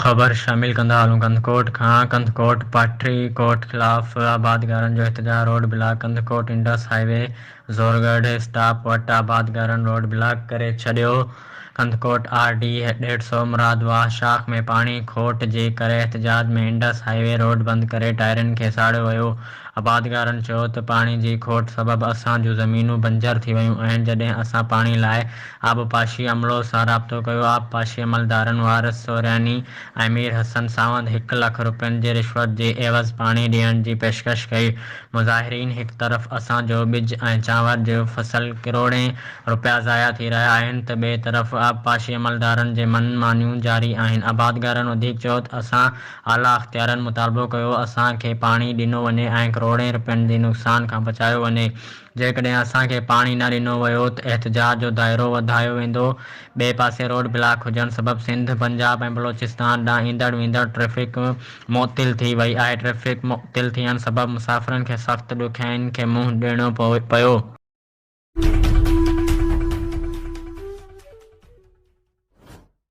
ख़बर शामिल कंदा हलूं। कंदकोट खां कंदकोट पाटरी कोट ख़िलाफ़ आबादगारनि जो एहतजाज। Road block. Kandhkot Indus highway Zorgarh stop वटि आबादगारनि रोड ब्लॉक करे छॾियो। कंदकोट RD 150 मुरादवाह शाख में पाणी खोट जे करे एहतजाज में इंडस हाईवे रोड बंदि करे टायरनि खे साड़ियो वियो। आबादगारनि चयो त पाणी जी खोट सबबि असां जूं ज़मीनूं बंजर थी वियूं आहिनि। जॾहिं असां पाणी लाइ आबपाशी अमलो सां राब्तो कयो, आबपाशी अमलदारनि वारिस सोरियानी ऐं मीर हसन सावंत 1 लख रुपयनि जी रिश्वत जे एवज़ पाणी ॾियण जी पेशकश कई। मुज़ाहिरीन हिकु तरफ़ असां जो ॿिज ऐं चांवर जो फसल किरोड़ें रुपया ज़ाया थी रहिया आहिनि त ॿिए तरफ़ आबपाशी अमलदारनि जे मनमानियूं जारी आहिनि। आबादगारनि वधीक चयो त असां आला अख़्तियारनि मुतालबो कयो असांखे पाणी ॾिनो वञे ऐं करोड़ें रुपयनि जे नुक़सान खां बचायो वञे। जेकॾहिं असांखे पाणी न ॾिनो वियो त एहतजाज जो दाइरो वधायो वेंदो। ॿिए पासे रोड ब्लॉक हुजण सबबि सिंध, पंजाब ऐं बलोचिस्तान ॾांहुं ईंदड़ वेंदड़ ट्रैफ़िक मुअतिल थी वई आहे। ट्रैफ़िक मुअतिल थियण सबबि मुसाफ़िरनि खे सख़्तु ॾुखियाईनि खे मुंहुं ॾियणो पियो।